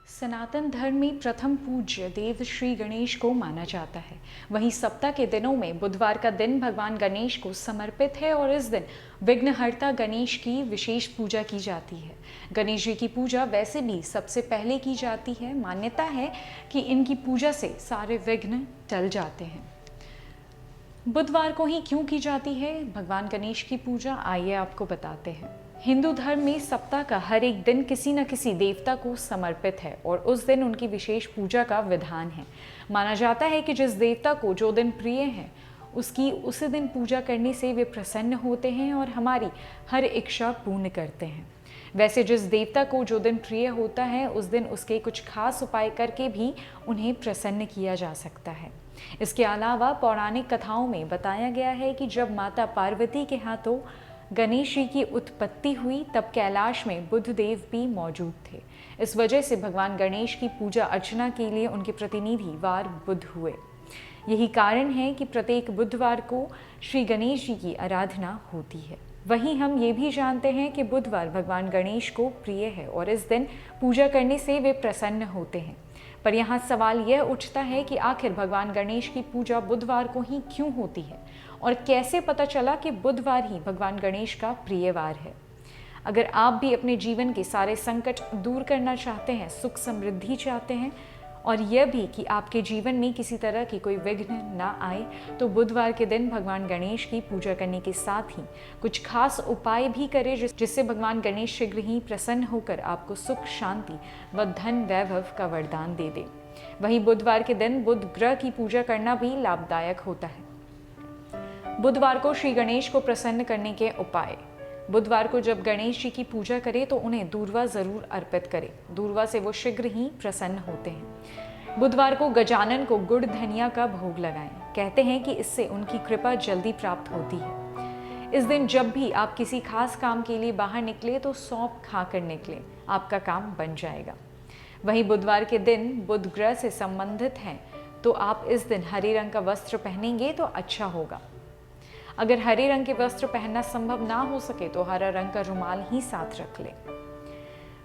सनातन धर्म में प्रथम पूज्य देव श्री गणेश को माना जाता है। वहीं सप्ताह के दिनों में बुधवार का दिन भगवान गणेश को समर्पित है और इस दिन विघ्नहर्ता गणेश की विशेष पूजा की जाती है। गणेश जी की पूजा वैसे भी सबसे पहले की जाती है। मान्यता है कि इनकी पूजा से सारे विघ्न टल जाते हैं। बुधवार को ही क्यों की जाती है भगवान गणेश की पूजा, आइए आपको बताते हैं। हिंदू धर्म में सप्ताह का हर एक दिन किसी न किसी देवता को समर्पित है और उस दिन उनकी विशेष पूजा का विधान है। माना जाता है कि जिस देवता को जो दिन प्रिय है उसकी उसी दिन पूजा करने से वे प्रसन्न होते हैं और हमारी हर इच्छा पूर्ण करते हैं। वैसे जिस देवता को जो दिन प्रिय होता है उस दिन उसके कुछ खास उपाय करके भी उन्हें प्रसन्न किया जा सकता है। इसके अलावा पौराणिक कथाओं में बताया गया है कि जब माता पार्वती के हाथों गणेश जी की उत्पत्ति हुई तब कैलाश में बुध देव भी मौजूद थे। इस वजह से भगवान गणेश की पूजा अर्चना के लिए उनके प्रतिनिधि वार बुध हुए। यही कारण है कि प्रत्येक बुधवार को श्री गणेश जी की आराधना होती है। वहीं हम ये भी जानते हैं कि बुधवार भगवान गणेश को प्रिय है और इस दिन पूजा करने से वे प्रसन्न होते हैं। पर यहाँ सवाल यह उठता है कि आखिर भगवान गणेश की पूजा बुधवार को ही क्यों होती है और कैसे पता चला कि बुधवार ही भगवान गणेश का प्रिय वार है। अगर आप भी अपने जीवन के सारे संकट दूर करना चाहते हैं, सुख समृद्धि चाहते हैं और यह भी कि आपके जीवन में किसी तरह की कोई विघ्न ना आए, तो बुधवार के दिन भगवान गणेश की पूजा करने के साथ ही कुछ खास उपाय भी करें जिससे भगवान गणेश शीघ्र ही प्रसन्न होकर आपको सुख, शांति व धन वैभव का वरदान दे दे। वहीं बुधवार के दिन बुध ग्रह की पूजा करना भी लाभदायक होता है। बुधवार को श्री गणेश को प्रसन्न करने के उपाय। बुधवार को जब गणेश जी की पूजा करें तो उन्हें दूर्वा जरूर अर्पित करें। दूर्वा से वो शीघ्र ही प्रसन्न होते हैं। बुधवार को गजानन को गुड़ धनिया का भोग लगाएं। कहते हैं कि इससे उनकी कृपा जल्दी प्राप्त होती है। इस दिन जब भी आप किसी खास काम के लिए बाहर निकले तो सौंफ खाकर निकले, आपका काम बन जाएगा। वहीं बुधवार के दिन बुध ग्रह से संबंधित हैं तो आप इस दिन हरे रंग का वस्त्र पहनेंगे तो अच्छा होगा। अगर हरे रंग के वस्त्र पहनना संभव ना हो सके तो हरा रंग का रुमाल ही साथ रख ले।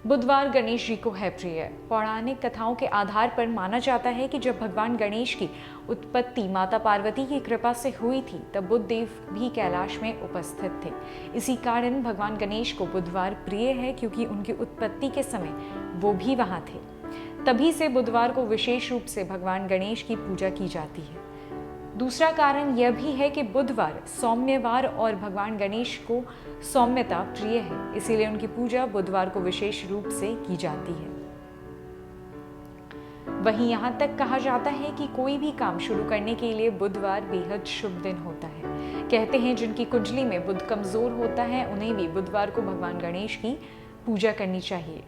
बुधवार गणेश जी को है प्रिय। पौराणिक कथाओं के आधार पर माना जाता है कि जब भगवान गणेश की उत्पत्ति माता पार्वती की कृपा से हुई थी तब बुध देव भी कैलाश में उपस्थित थे। इसी कारण भगवान गणेश को बुधवार प्रिय है, क्योंकि उनकी उत्पत्ति के समय वो भी वहां थे। तभी से बुधवार को विशेष रूप से भगवान गणेश की पूजा की जाती है। दूसरा कारण यह भी है कि बुधवार सौम्यवार और भगवान गणेश को सौम्यता प्रिय है, इसीलिए उनकी पूजा बुधवार को विशेष रूप से की जाती है। वहीं यहाँ तक कहा जाता है कि कोई भी काम शुरू करने के लिए बुधवार बेहद शुभ दिन होता है। कहते हैं जिनकी कुंडली में बुध कमजोर होता है उन्हें भी बुधवार को भगवान गणेश की पूजा करनी चाहिए।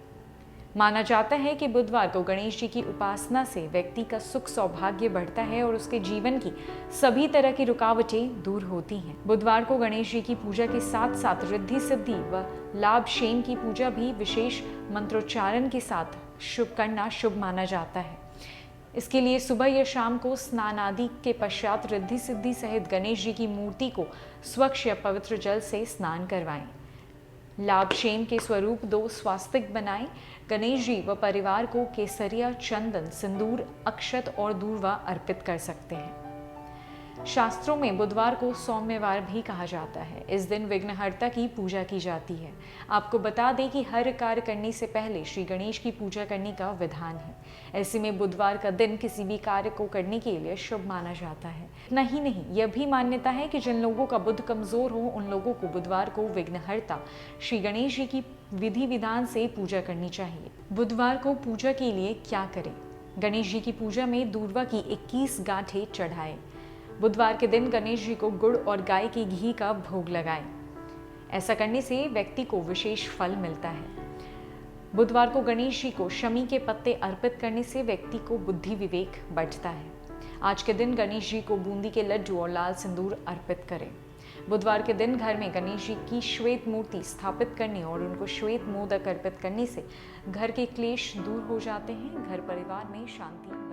माना जाता है कि बुधवार को गणेश जी की उपासना से व्यक्ति का सुख सौभाग्य बढ़ता है और उसके जीवन की सभी तरह की रुकावटें दूर होती हैं। बुधवार को गणेश जी की पूजा के साथ साथ रिद्धि सिद्धि व लाभ क्षेम की पूजा भी विशेष मंत्रोच्चारण के साथ करना शुभ माना जाता है। इसके लिए सुबह या शाम को स्नान आदि के पश्चात रिद्धि सिद्धि सहित गणेश जी की मूर्ति को स्वच्छ या पवित्र जल से स्नान करवाएं। लाभ क्षेम के स्वरूप 2 स्वास्तिक बनाएं। गणेश जी व परिवार को केसरिया, चंदन, सिंदूर, अक्षत और दूर्वा अर्पित कर सकते हैं। शास्त्रों में बुधवार को सौम्यवार भी कहा जाता है। इस दिन विघ्नहर्ता की पूजा की जाती है। आपको बता दें कि हर कार्य करने से पहले श्री गणेश की पूजा करने का विधान है। ऐसे में बुधवार का दिन किसी भी कार्य को करने के लिए शुभ माना जाता है। नहीं, यह भी मान्यता है कि जिन लोगों का बुध कमजोर हो उन लोगों को बुधवार को विघ्नहर्ता श्री गणेश जी की विधि विधान से पूजा करनी चाहिए। बुधवार को पूजा के लिए क्या करें? गणेश जी की पूजा में दूर्वा की 21 गांठें चढ़ाएं। बुधवार के दिन गणेश जी को गुड़ और गाय के घी का भोग लगाएं। ऐसा करने से व्यक्ति को विशेष फल मिलता है। बुधवार को गणेश जी को शमी के पत्ते अर्पित करने से व्यक्ति को बुद्धि विवेक बढ़ता है। आज के दिन गणेश जी को बूंदी के लड्डू और लाल सिंदूर अर्पित करें। बुधवार के दिन घर में गणेश जी की श्वेत मूर्ति स्थापित करने और उनको श्वेत मोदक अर्पित करने से घर के क्लेश दूर हो जाते हैं, घर परिवार में शांति